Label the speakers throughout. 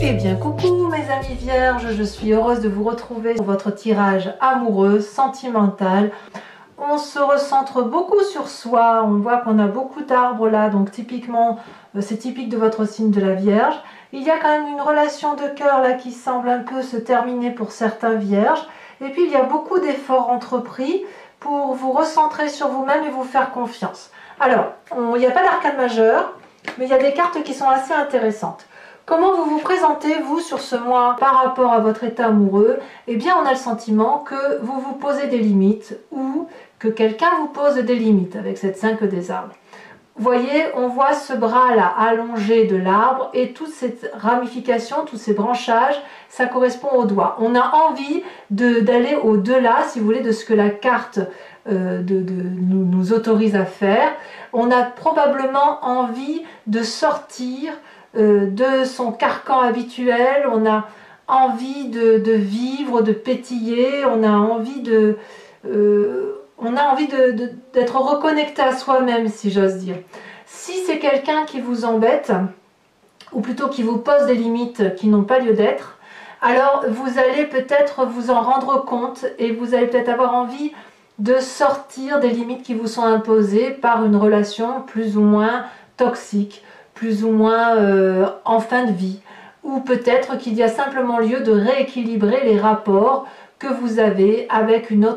Speaker 1: Eh bien coucou mes amis vierges, je suis heureuse de vous retrouver pour votre tirage amoureux, sentimental. On se recentre beaucoup sur soi, on voit qu'on a beaucoup d'arbres là, donc typiquement, c'est typique de votre signe de la Vierge. Il y a quand même une relation de cœur là qui semble un peu se terminer pour certains vierges. Et puis il y a beaucoup d'efforts entrepris pour vous recentrer sur vous-même et vous faire confiance. Alors, il n'y a pas d'arcane majeur, mais il y a des cartes qui sont assez intéressantes. Comment vous vous présentez, vous, sur ce mois par rapport à votre état amoureux? Eh bien, on a le sentiment que vous vous posez des limites ou que quelqu'un vous pose des limites avec cette 5 des arbres. Vous voyez, on voit ce bras-là allongé de l'arbre et toute cette ramification, tous ces branchages, ça correspond au doigt. On a envie d'aller au-delà, si vous voulez, de ce que la carte nous autorise à faire. On a probablement envie de sortir de son carcan habituel, on a envie de vivre, de pétiller, on a envie d'être reconnecté à soi-même, si j'ose dire. Si c'est quelqu'un qui vous embête, ou plutôt qui vous pose des limites qui n'ont pas lieu d'être, alors vous allez peut-être vous en rendre compte et vous allez peut-être avoir envie de sortir des limites qui vous sont imposées par une relation plus ou moins toxique, plus ou moins en fin de vie, ou peut-être qu'il y a simplement lieu de rééquilibrer les rapports que vous avez avec une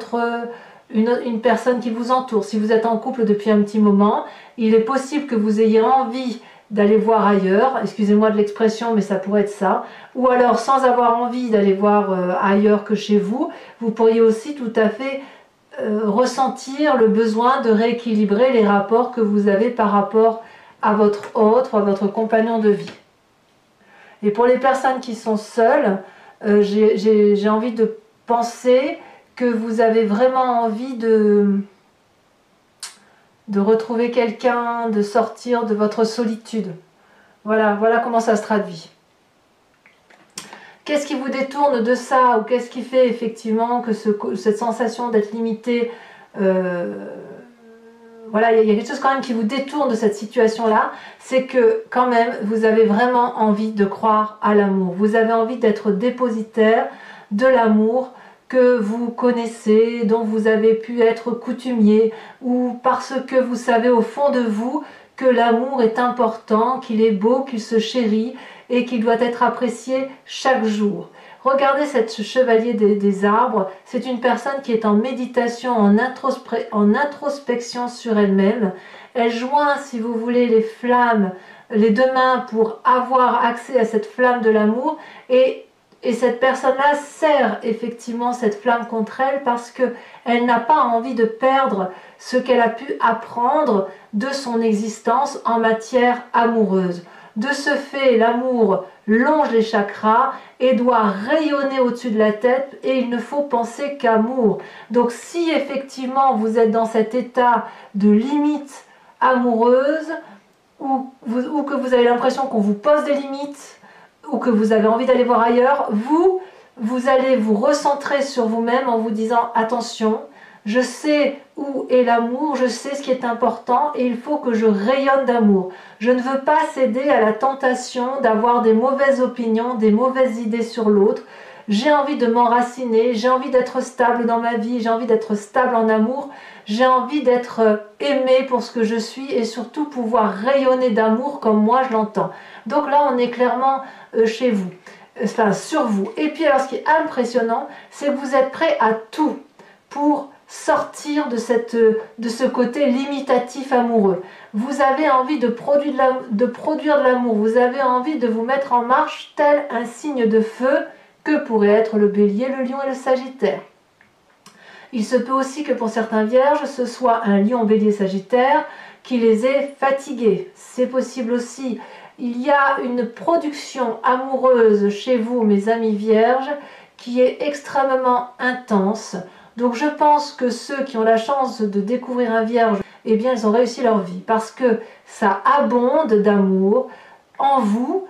Speaker 1: personne qui vous entoure. Si vous êtes en couple depuis un petit moment, il est possible que vous ayez envie d'aller voir ailleurs, excusez-moi de l'expression, mais ça pourrait être ça, ou alors sans avoir envie d'aller voir ailleurs que chez vous, vous pourriez aussi tout à fait ressentir le besoin de rééquilibrer les rapports que vous avez par rapport à votre hôte ou à votre compagnon de vie. Et pour les personnes qui sont seules, j'ai envie de penser que vous avez vraiment envie de retrouver quelqu'un, de sortir de votre solitude. Voilà comment ça se traduit. Qu'est-ce qui vous détourne de ça, ou qu'est-ce qui fait effectivement que cette sensation d'être limité, voilà, il y a quelque chose quand même qui vous détourne de cette situation-là, c'est que quand même vous avez vraiment envie de croire à l'amour. Vous avez envie d'être dépositaire de l'amour que vous connaissez, dont vous avez pu être coutumier, ou parce que vous savez au fond de vous que l'amour est important, qu'il est beau, qu'il se chérit et qu'il doit être apprécié chaque jour. Regardez ce chevalier des arbres, c'est une personne qui est en méditation, en introspection sur elle-même. Elle joint, si vous voulez, les flammes, les deux mains pour avoir accès à cette flamme de l'amour et cette personne-là serre effectivement cette flamme contre elle parce qu'elle n'a pas envie de perdre ce qu'elle a pu apprendre de son existence en matière amoureuse. De ce fait, l'amour longe les chakras et doit rayonner au-dessus de la tête et il ne faut penser qu'amour. Donc si effectivement vous êtes dans cet état de limite amoureuse ou que vous avez l'impression qu'on vous pose des limites ou que vous avez envie d'aller voir ailleurs, vous allez vous recentrer sur vous-même en vous disant attention, je sais où est l'amour, je sais ce qui est important et il faut que je rayonne d'amour. Je ne veux pas céder à la tentation d'avoir des mauvaises opinions, des mauvaises idées sur l'autre. J'ai envie de m'enraciner, j'ai envie d'être stable dans ma vie, j'ai envie d'être stable en amour, j'ai envie d'être aimée pour ce que je suis et surtout pouvoir rayonner d'amour comme moi je l'entends. Donc là on est clairement chez vous, enfin sur vous. Et puis alors ce qui est impressionnant, c'est que vous êtes prêt à tout pour sortir de ce côté limitatif amoureux. Vous avez envie de produire de l'amour, vous avez envie de vous mettre en marche tel un signe de feu que pourrait être le bélier, le lion et le sagittaire. Il se peut aussi que pour certains vierges, ce soit un lion, bélier, sagittaire qui les ait fatigués. C'est possible aussi. Il y a une production amoureuse chez vous, mes amis vierges, qui est extrêmement intense. Donc je pense que ceux qui ont la chance de découvrir un vierge, eh bien ils ont réussi leur vie parce que ça abonde d'amour en vous.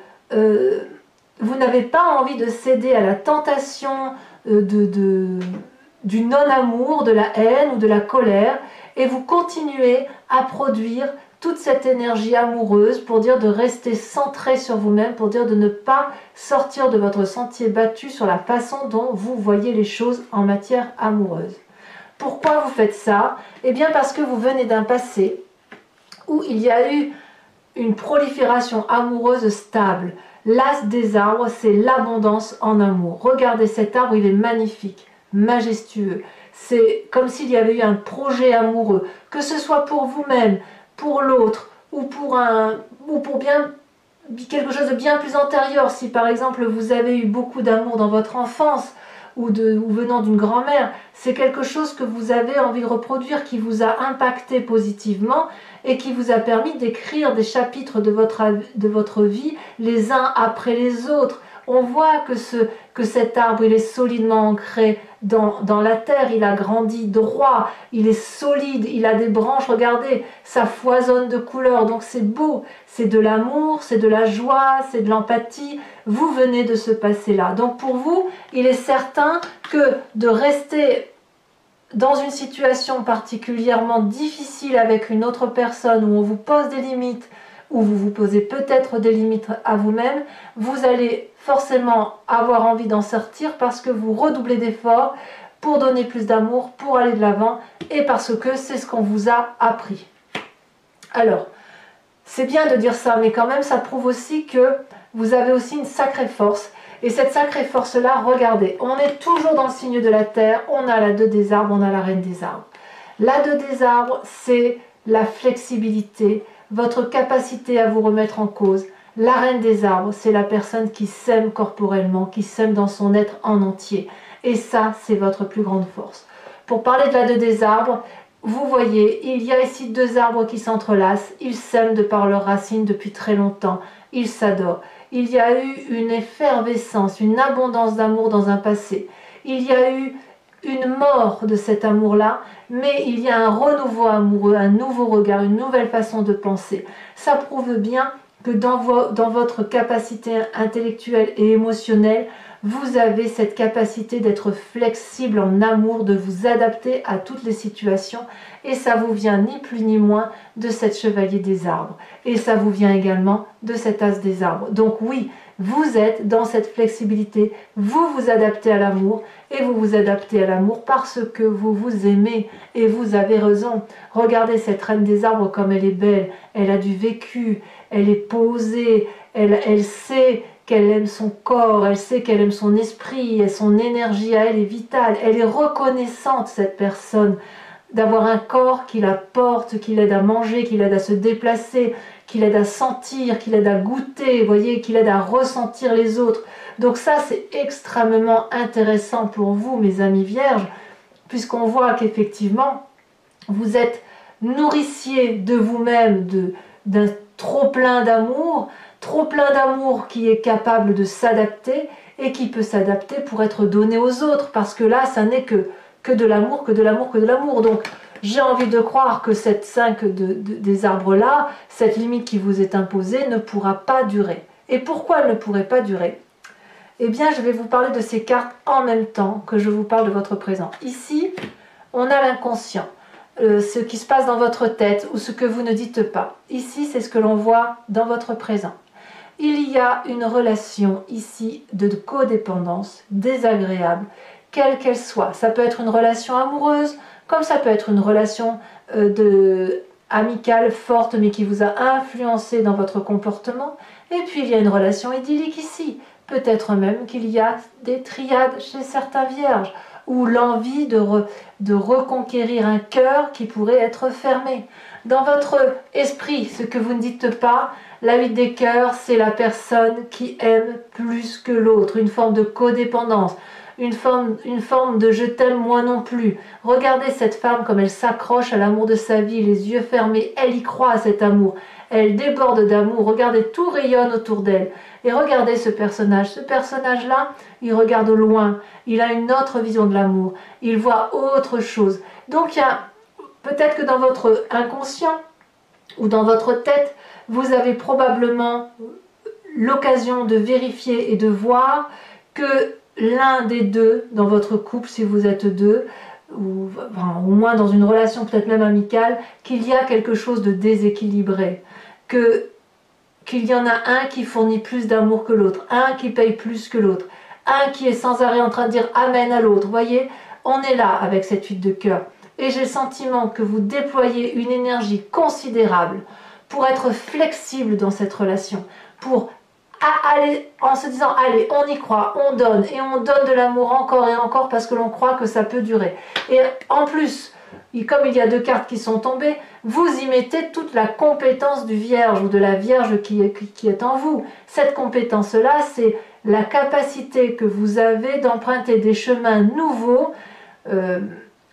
Speaker 1: Vous n'avez pas envie de céder à la tentation du non-amour, de la haine ou de la colère et vous continuez à produire toute cette énergie amoureuse, pour dire de rester centré sur vous-même, pour dire de ne pas sortir de votre sentier battu sur la façon dont vous voyez les choses en matière amoureuse. Pourquoi vous faites ça? Eh bien parce que vous venez d'un passé où il y a eu une prolifération amoureuse stable. L'as des arbres, c'est l'abondance en amour. Regardez cet arbre, il est magnifique, majestueux. C'est comme s'il y avait eu un projet amoureux, que ce soit pour vous-même, pour l'autre, ou pour quelque chose de bien plus antérieur. Si par exemple vous avez eu beaucoup d'amour dans votre enfance, ou venant d'une grand-mère, c'est quelque chose que vous avez envie de reproduire, qui vous a impacté positivement et qui vous a permis d'écrire des chapitres de votre vie les uns après les autres. On voit que cet arbre, il est solidement ancré dans la terre, il a grandi droit, il est solide, il a des branches, regardez, ça foisonne de couleurs, donc c'est beau, c'est de l'amour, c'est de la joie, c'est de l'empathie, vous venez de ce passé-là. Donc pour vous, il est certain que de rester dans une situation particulièrement difficile avec une autre personne, où on vous pose des limites, où vous vous posez peut-être des limites à vous-même, vous allez forcément avoir envie d'en sortir parce que vous redoublez d'efforts pour donner plus d'amour, pour aller de l'avant et parce que c'est ce qu'on vous a appris. Alors, c'est bien de dire ça, mais quand même ça prouve aussi que vous avez aussi une sacrée force. Et cette sacrée force-là, regardez, on est toujours dans le signe de la terre, on a la 2 des arbres, on a la reine des arbres. La 2 des arbres, c'est la flexibilité, votre capacité à vous remettre en cause. La reine des arbres, c'est la personne qui s'aime corporellement, qui s'aime dans son être en entier. Et ça, c'est votre plus grande force. Pour parler de la 2 des arbres, vous voyez, il y a ici 2 arbres qui s'entrelacent. Ils s'aiment de par leurs racines depuis très longtemps. Ils s'adorent. Il y a eu une effervescence, une abondance d'amour dans un passé. Il y a eu une mort de cet amour-là, mais il y a un renouveau amoureux, un nouveau regard, une nouvelle façon de penser. Ça prouve bien que dans votre capacité intellectuelle et émotionnelle, vous avez cette capacité d'être flexible en amour, de vous adapter à toutes les situations, et ça vous vient ni plus ni moins de cette chevalier des arbres, et ça vous vient également de cet as des arbres. Donc oui, vous êtes dans cette flexibilité, vous vous adaptez à l'amour, et vous vous adaptez à l'amour parce que vous vous aimez, et vous avez raison. Regardez cette reine des arbres comme elle est belle, elle a du vécu, elle est posée, elle sait qu'elle aime son corps, elle sait qu'elle aime son esprit, et son énergie à elle est vitale, elle est reconnaissante, cette personne, d'avoir un corps qui la porte, qui l'aide à manger, qui l'aide à se déplacer, qui l'aide à sentir, qui l'aide à goûter, vous voyez, qui l'aide à ressentir les autres. Donc ça, c'est extrêmement intéressant pour vous, mes amis vierges, puisqu'on voit qu'effectivement, vous êtes nourricier de vous-même, d'un trop-plein d'amour qui est capable de s'adapter et qui peut s'adapter pour être donné aux autres, parce que là, ça n'est que de l'amour, que de l'amour, que de l'amour. Donc, j'ai envie de croire que cette 5 des arbres-là, cette limite qui vous est imposée, ne pourra pas durer. Et pourquoi elle ne pourrait pas durer? Eh bien, je vais vous parler de ces cartes en même temps que je vous parle de votre présent. Ici, on a l'inconscient. Ce qui se passe dans votre tête ou ce que vous ne dites pas. Ici, c'est ce que l'on voit dans votre présent. Il y a une relation ici de codépendance désagréable, quelle qu'elle soit. Ça peut être une relation amoureuse, comme ça peut être une relation amicale forte, mais qui vous a influencé dans votre comportement. Et puis il y a une relation idyllique ici. Peut-être même qu'il y a des triades chez certains vierges, ou l'envie de reconquérir un cœur qui pourrait être fermé. Dans votre esprit, ce que vous ne dites pas, la 8 des cœurs, c'est la personne qui aime plus que l'autre, une forme de codépendance, une forme de je t'aime moi non plus. Regardez cette femme comme elle s'accroche à l'amour de sa vie, les yeux fermés, elle y croit à cet amour, elle déborde d'amour, regardez, tout rayonne autour d'elle. Et regardez ce personnage-là, il regarde au loin, il a une autre vision de l'amour, il voit autre chose. Donc il y a peut-être que dans votre inconscient ou dans votre tête, vous avez probablement l'occasion de vérifier et de voir que l'un des deux, dans votre couple, si vous êtes deux, ou enfin, au moins dans une relation peut-être même amicale, qu'il y a quelque chose de déséquilibré, qu'il y en a un qui fournit plus d'amour que l'autre, un qui paye plus que l'autre, un qui est sans arrêt en train de dire amen à l'autre. Vous voyez, on est là avec cette 8 de cœur. Et j'ai le sentiment que vous déployez une énergie considérable pour être flexible dans cette relation, pour aller en se disant allez, on y croit, on donne, et on donne de l'amour encore et encore parce que l'on croit que ça peut durer. Et en plus, comme il y a 2 cartes qui sont tombées, vous y mettez toute la compétence du vierge ou de la vierge qui est en vous. Cette compétence-là, c'est la capacité que vous avez d'emprunter des chemins nouveaux,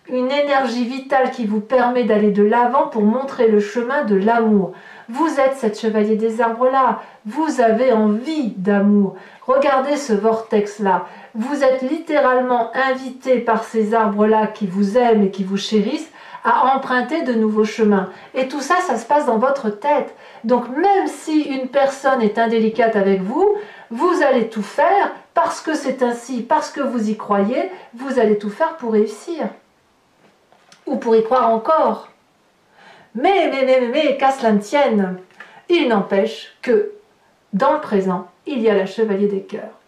Speaker 1: une énergie vitale qui vous permet d'aller de l'avant pour montrer le chemin de l'amour. Vous êtes cette chevalier des arbres-là, vous avez envie d'amour. Regardez ce vortex-là. Vous êtes littéralement invité par ces arbres-là qui vous aiment et qui vous chérissent à emprunter de nouveaux chemins. Et tout ça, ça se passe dans votre tête. Donc même si une personne est indélicate avec vous, vous allez tout faire parce que c'est ainsi, parce que vous y croyez, vous allez tout faire pour réussir. Ou pour y croire encore. Mais, qu'à cela ne tienne, il n'empêche que dans le présent, il y a la chevalier des cœurs.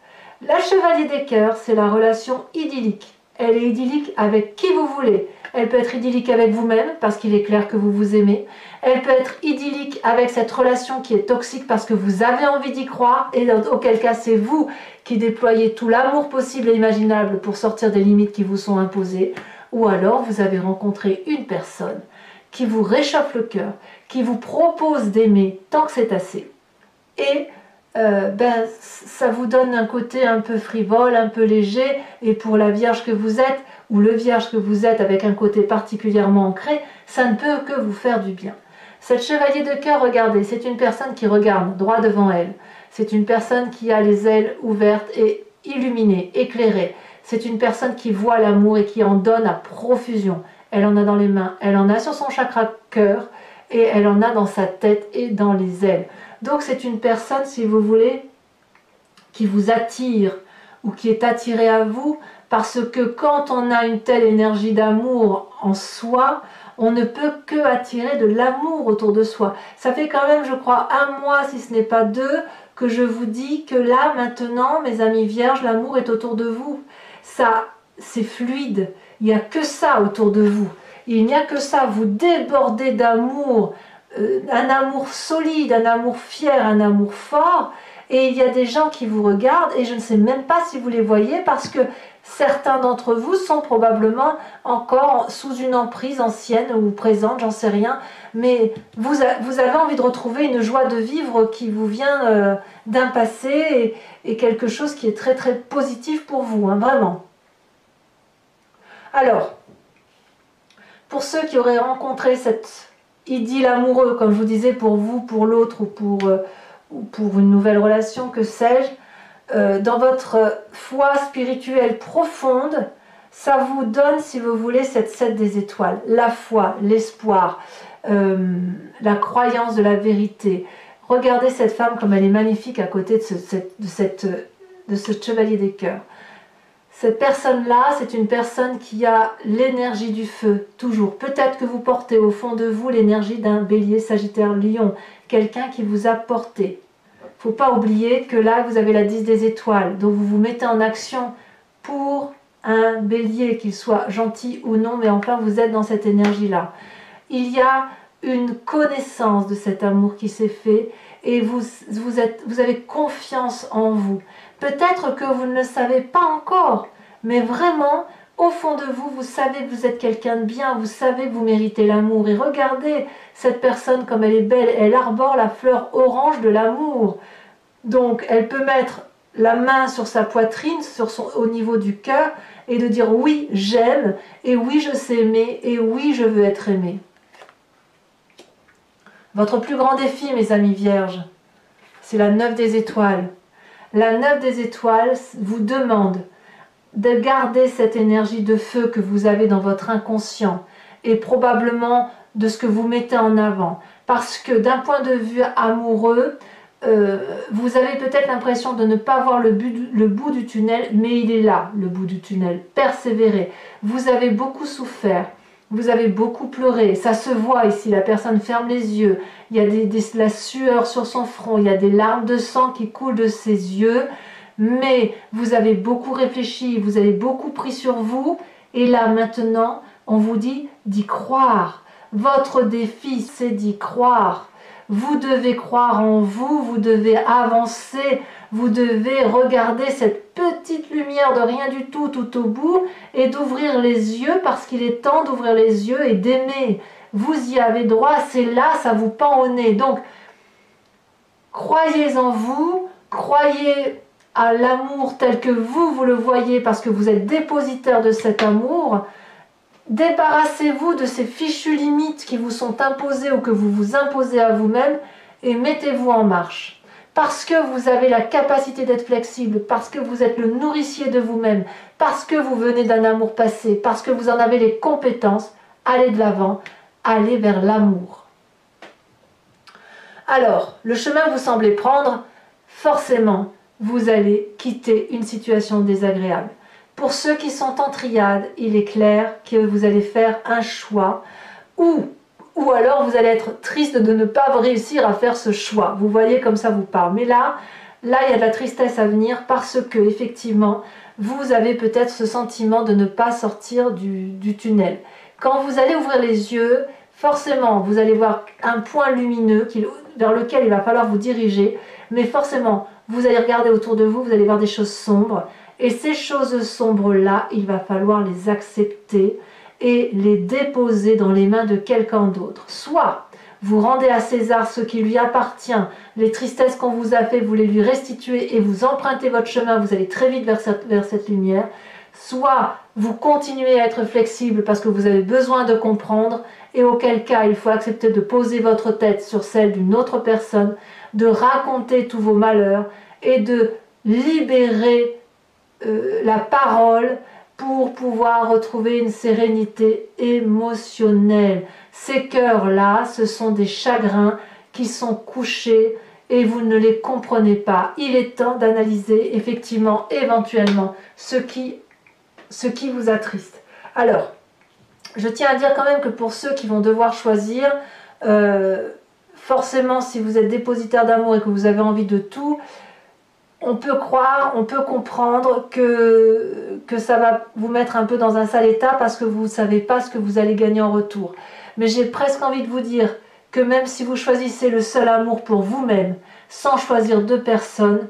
Speaker 1: La chevalier des cœurs, c'est la relation idyllique. Elle est idyllique avec qui vous voulez. Elle peut être idyllique avec vous-même, parce qu'il est clair que vous vous aimez. Elle peut être idyllique avec cette relation qui est toxique parce que vous avez envie d'y croire, et auquel cas c'est vous qui déployez tout l'amour possible et imaginable pour sortir des limites qui vous sont imposées. Ou alors vous avez rencontré une personne qui vous réchauffe le cœur, qui vous propose d'aimer tant que c'est assez. Et ça vous donne un côté un peu frivole, un peu léger, et pour la vierge que vous êtes, ou le vierge que vous êtes avec un côté particulièrement ancré, ça ne peut que vous faire du bien. Cette chevalier de cœur, regardez, c'est une personne qui regarde droit devant elle. C'est une personne qui a les ailes ouvertes et illuminées, éclairées. C'est une personne qui voit l'amour et qui en donne à profusion. Elle en a dans les mains, elle en a sur son chakra cœur, et elle en a dans sa tête et dans les ailes. Donc c'est une personne, si vous voulez, qui vous attire ou qui est attirée à vous, parce que quand on a une telle énergie d'amour en soi, on ne peut que attirer de l'amour autour de soi. Ça fait quand même, je crois, 1 mois, si ce n'est pas 2, que je vous dis que là, maintenant, mes amis vierges, l'amour est autour de vous. Ça, c'est fluide. Il n'y a que ça autour de vous. Il n'y a que ça. Vous débordez d'amour, un amour solide, un amour fier, un amour fort. Et il y a des gens qui vous regardent et je ne sais même pas si vous les voyez parce que certains d'entre vous sont probablement encore sous une emprise ancienne ou présente, j'en sais rien. Mais vous avez envie de retrouver une joie de vivre qui vous vient d'un passé et quelque chose qui est très très positif pour vous, hein, vraiment. Alors, pour ceux qui auraient rencontré cette idylle amoureuse, comme je vous disais, pour vous, pour l'autre ou pour une nouvelle relation, que sais-je, dans votre foi spirituelle profonde, ça vous donne, si vous voulez, cette 7 des étoiles. La foi, l'espoir, la croyance de la vérité. Regardez cette femme comme elle est magnifique à côté de ce chevalier des cœurs. Cette personne-là, c'est une personne qui a l'énergie du feu, toujours. Peut-être que vous portez au fond de vous l'énergie d'un bélier, sagittaire, lion, quelqu'un qui vous a porté. Il ne faut pas oublier que là, vous avez la 10 des étoiles, donc vous vous mettez en action pour un bélier, qu'il soit gentil ou non, mais enfin, vous êtes dans cette énergie-là. Il y a une connaissance de cet amour qui s'est fait et vous avez confiance en vous. Peut-être que vous ne le savez pas encore, mais vraiment, au fond de vous, vous savez que vous êtes quelqu'un de bien, vous savez que vous méritez l'amour. Et regardez cette personne comme elle est belle, elle arbore la fleur orange de l'amour. Donc, elle peut mettre la main sur sa poitrine, au niveau du cœur, et de dire oui, j'aime, et oui, je sais aimer, et oui, je veux être aimé. Votre plus grand défi, mes amis vierges, c'est la 9 des étoiles. La 9 des étoiles vous demande de garder cette énergie de feu que vous avez dans votre inconscient et probablement de ce que vous mettez en avant. Parce que d'un point de vue amoureux, vous avez peut-être l'impression de ne pas voir le bout du tunnel, mais il est là, le bout du tunnel. Persévérez. Vous avez beaucoup souffert, vous avez beaucoup pleuré. Ça se voit ici, la personne ferme les yeux. Il y a la sueur sur son front, il y a des larmes de sang qui coulent de ses yeux. Mais vous avez beaucoup réfléchi, vous avez beaucoup pris sur vous. Et là, maintenant, on vous dit d'y croire. Votre défi, c'est d'y croire. Vous devez croire en vous, vous devez avancer, vous devez regarder cette petite lumière de rien du tout tout au bout et d'ouvrir les yeux parce qu'il est temps d'ouvrir les yeux et d'aimer. Vous y avez droit, c'est là, ça vous pend au nez. Donc, croyez en vous, croyez à l'amour tel que vous le voyez parce que vous êtes dépositaire de cet amour. Débarrassez-vous de ces fichues limites qui vous sont imposées ou que vous vous imposez à vous-même et mettez-vous en marche. Parce que vous avez la capacité d'être flexible, parce que vous êtes le nourricier de vous-même, parce que vous venez d'un amour passé, parce que vous en avez les compétences, allez de l'avant, allez vers l'amour. Alors, le chemin que vous semblez prendre, forcément, vous allez quitter une situation désagréable. Pour ceux qui sont en triade, il est clair que vous allez faire un choix ou alors vous allez être triste de ne pas réussir à faire ce choix. Vous voyez comme ça vous parle. Mais là, il y a de la tristesse à venir parce que effectivement, vous avez peut-être ce sentiment de ne pas sortir du tunnel. Quand vous allez ouvrir les yeux, forcément, vous allez voir un point lumineux vers lequel il va falloir vous diriger. Mais forcément, vous allez regarder autour de vous, vous allez voir des choses sombres. Et ces choses sombres-là, il va falloir les accepter et les déposer dans les mains de quelqu'un d'autre. Soit vous rendez à César ce qui lui appartient, les tristesses qu'on vous a fait, vous les lui restituez et vous empruntez votre chemin, vous allez très vite vers cette lumière. Soit vous continuez à être flexible parce que vous avez besoin de comprendre et auquel cas il faut accepter de poser votre tête sur celle d'une autre personne, de raconter tous vos malheurs et de libérer la parole pour pouvoir retrouver une sérénité émotionnelle. Ces cœurs-là, ce sont des chagrins qui sont couchés et vous ne les comprenez pas. Il est temps d'analyser effectivement, éventuellement, ce qui vous attriste. Alors, je tiens à dire quand même que pour ceux qui vont devoir choisir, forcément, si vous êtes dépositaire d'amour et que vous avez envie de tout, on peut croire, on peut comprendre que ça va vous mettre un peu dans un sale état parce que vous ne savez pas ce que vous allez gagner en retour. Mais j'ai presque envie de vous dire que même si vous choisissez le seul amour pour vous-même, sans choisir deux personnes,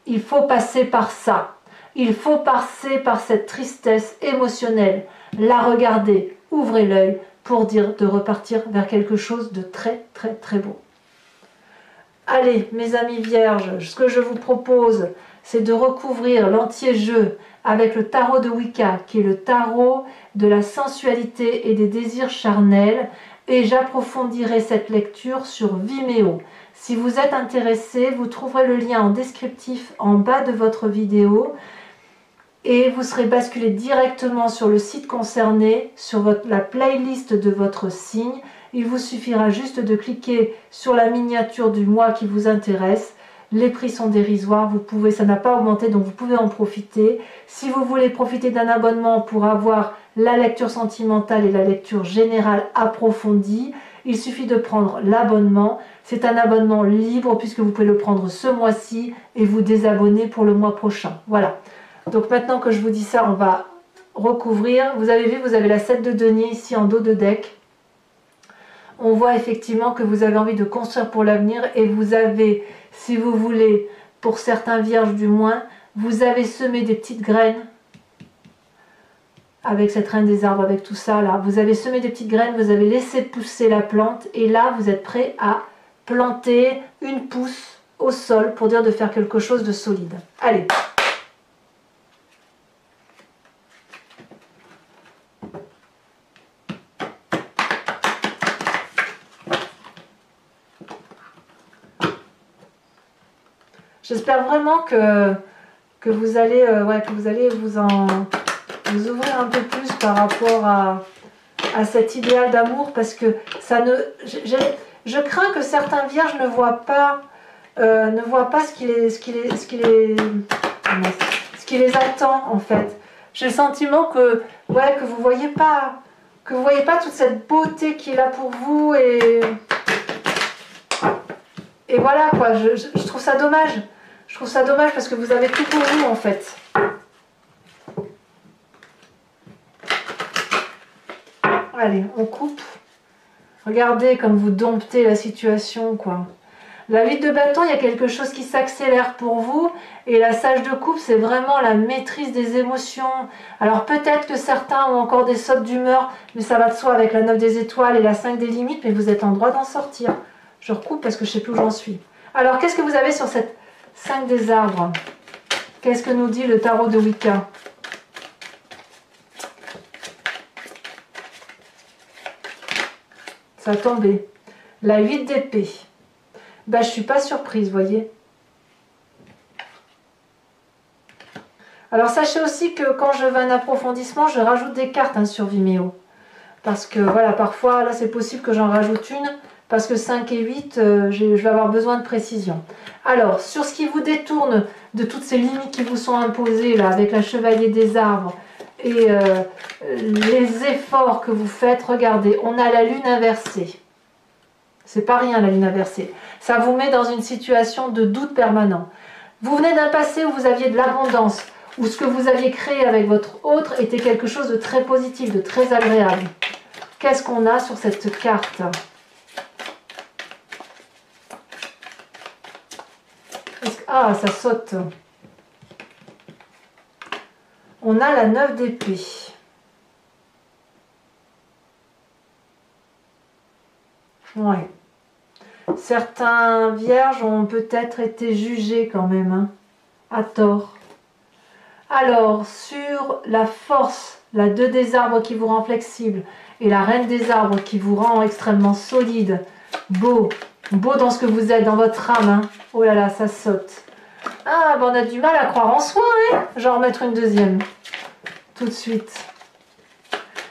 Speaker 1: il faut passer par ça. Il faut passer par cette tristesse émotionnelle, la regarder, ouvrez l'œil pour dire de repartir vers quelque chose de très très très beau. Allez, mes amis vierges, ce que je vous propose, c'est de recouvrir l'entier jeu avec le tarot de Wicca, qui est le tarot de la sensualité et des désirs charnels, et j'approfondirai cette lecture sur Vimeo. Si vous êtes intéressé, vous trouverez le lien en descriptif en bas de votre vidéo, et vous serez basculé directement sur le site concerné, sur la playlist de votre signe. Il vous suffira juste de cliquer sur la miniature du mois qui vous intéresse. Les prix sont dérisoires, ça n'a pas augmenté, donc vous pouvez en profiter. Si vous voulez profiter d'un abonnement pour avoir la lecture sentimentale et la lecture générale approfondie, il suffit de prendre l'abonnement. C'est un abonnement libre puisque vous pouvez le prendre ce mois-ci et vous désabonner pour le mois prochain. Voilà. Donc maintenant que je vous dis ça, on va recouvrir. Vous avez vu, vous avez la 7 de denier ici en dos de deck. On voit effectivement que vous avez envie de construire pour l'avenir et vous avez, si vous voulez, pour certains vierges du moins, vous avez semé des petites graines avec cette reine des arbres, avec tout ça là. Vous avez semé des petites graines, vous avez laissé pousser la plante et là vous êtes prêt à planter une pousse au sol pour dire de faire quelque chose de solide. Allez. J'espère vraiment que vous allez vous ouvrir un peu plus par rapport à cet idéal d'amour parce que ça ne, je crains que certains vierges ne voient pas ne voient pas ce qui les attend en fait. J'ai le sentiment que, ouais, que vous voyez pas toute cette beauté qui est là pour vous et voilà quoi, je trouve ça dommage. Je trouve ça dommage parce que vous avez tout pour vous en fait. Allez, on coupe. Regardez comme vous domptez la situation quoi. La 8 de bâton, il y a quelque chose qui s'accélère pour vous. Et la sage de coupe, c'est vraiment la maîtrise des émotions. Alors peut-être que certains ont encore des sautes d'humeur, mais ça va de soi avec la 9 des étoiles et la 5 des limites, mais vous êtes en droit d'en sortir. Je recoupe parce que je ne sais plus où j'en suis. Alors qu'est-ce que vous avez sur cette 5 des arbres? Qu'est-ce que nous dit le tarot de Wicca? Ça a tombé. La 8 d'épée. Bah, je ne suis pas surprise, voyez. Alors, sachez aussi que quand je veux un approfondissement, je rajoute des cartes sur Vimeo. Parce que, voilà, parfois, là, c'est possible que j'en rajoute une. Parce que 5 et 8, je vais avoir besoin de précision. Alors, sur ce qui vous détourne de toutes ces limites qui vous sont imposées, là, avec la chevalier des arbres, et les efforts que vous faites, regardez, on a la lune inversée. C'est pas rien la lune inversée. Ça vous met dans une situation de doute permanent. Vous venez d'un passé où vous aviez de l'abondance, où ce que vous aviez créé avec votre autre était quelque chose de très positif, de très agréable. Qu'est-ce qu'on a sur cette carte? Ah, ça saute. On a la 9 d'épée. Ouais. Certains vierges ont peut-être été jugés quand même, hein, à tort. Alors, sur la force, la 2 des arbres qui vous rend flexible et la reine des arbres qui vous rend extrêmement solide, beau dans ce que vous êtes, dans votre âme, hein. Oh là là, ça saute. Ah, ben on a du mal à croire en soi, hein. Je vais en remettre une deuxième, tout de suite.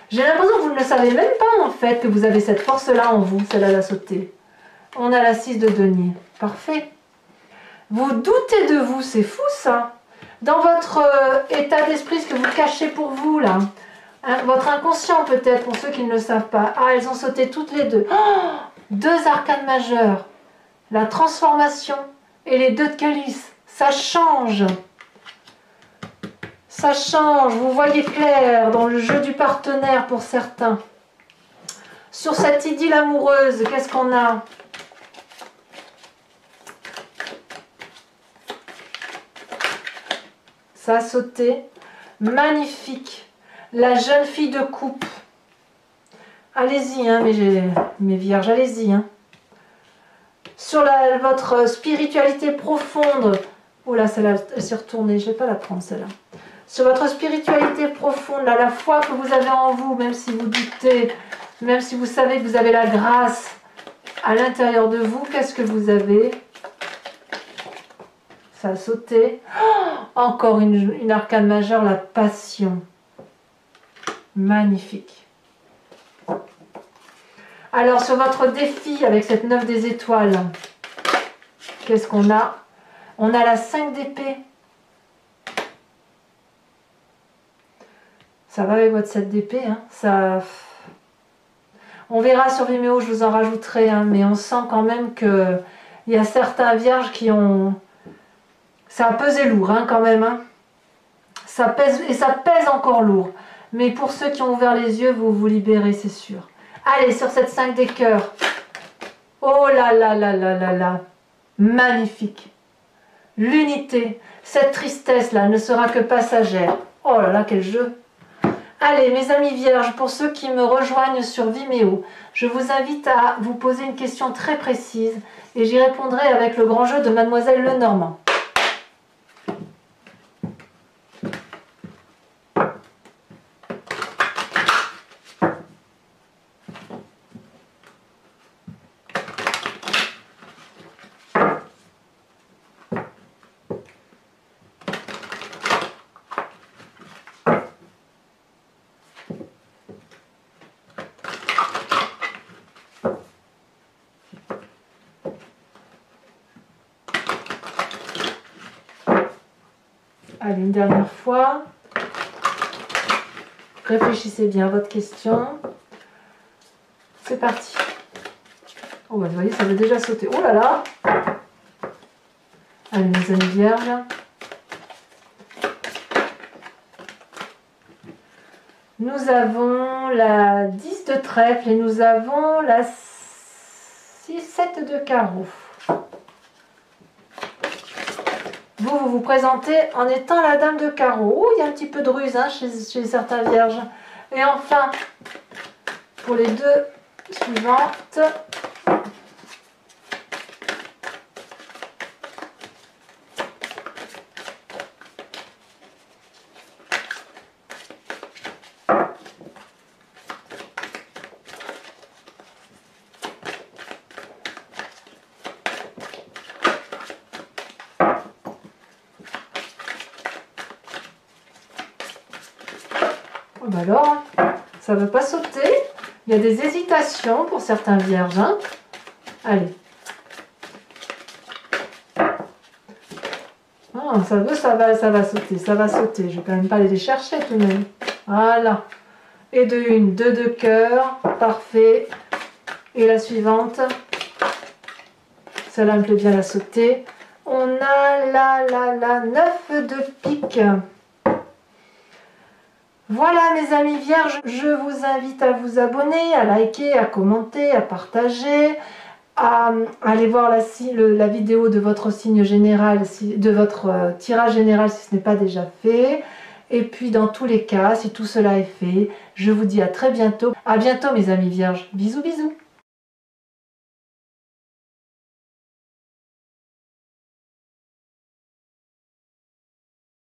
Speaker 1: J'ai l'impression que vous ne le savez même pas en fait, que vous avez cette force-là en vous, celle-là la sauter. On a la 6 de denier. Parfait. Vous doutez de vous, c'est fou ça. Dans votre état d'esprit, ce que vous cachez pour vous là, hein, votre inconscient peut-être, pour ceux qui ne le savent pas. Ah, elles ont sauté toutes les deux. Oh, 2 arcanes majeures. La transformation et les 2 de calice. Ça change. Ça change. Vous voyez clair dans le jeu du partenaire pour certains. Sur cette idylle amoureuse, qu'est-ce qu'on a? Ça a sauté. Magnifique. La jeune fille de coupe. Allez-y, hein, mes vierges, allez-y. Hein. Sur votre spiritualité profonde. Oh là, celle-là, elle s'est retournée. Je ne vais pas la prendre, celle-là. Sur votre spiritualité profonde, là, la foi que vous avez en vous, même si vous doutez, même si vous savez que vous avez la grâce à l'intérieur de vous, qu'est-ce que vous avez? Ça a sauté. Oh, encore une arcane majeure, la passion. Magnifique. Alors, sur votre défi avec cette 9 des étoiles, qu'est-ce qu'on a? On a la 5 d'épée. Ça va avec votre 7 d'épée. Hein. Ça... On verra sur Vimeo, je vous en rajouterai. Hein, mais on sent quand même qu'il y a certains vierges qui ont... Ça a pesé lourd hein, quand même. Hein. Ça pèse, et ça pèse encore lourd. Mais pour ceux qui ont ouvert les yeux, vous vous libérez, c'est sûr. Allez, sur cette 5 des cœurs. Oh là là là là là là. Magnifique. L'unité. Cette tristesse-là ne sera que passagère. Oh là là, quel jeu. Allez, mes amis vierges, pour ceux qui me rejoignent sur Vimeo, je vous invite à vous poser une question très précise et j'y répondrai avec le grand jeu de Mademoiselle Lenormand. Allez, une dernière fois. Réfléchissez bien à votre question. C'est parti. Oh, bah, vous voyez, ça veut déjà sauter. Oh là là! Allez, mes amis vierges. Nous avons la 10 de trèfle et nous avons la 7 de carreau. Vous vous présentez en étant la dame de carreau. Oh, il y a un petit peu de ruse hein, chez certains vierges. Et enfin, pour les deux suivantes, bah alors, ça ne veut pas sauter. Il y a des hésitations pour certains vierges. Hein. Allez. Oh, ça va sauter, ça va sauter. Je ne vais quand même pas aller les chercher tout de même. Voilà. Et de une, deux de cœur. Parfait. Et la suivante. Celle-là me plaît bien la sauter. On a la 9 de pique. Voilà mes amis vierges, je vous invite à vous abonner, à liker, à commenter, à partager, à aller voir la vidéo de votre signe général, de votre tirage général si ce n'est pas déjà fait. Et puis dans tous les cas, si tout cela est fait, je vous dis à très bientôt. À bientôt mes amis vierges. Bisous bisous.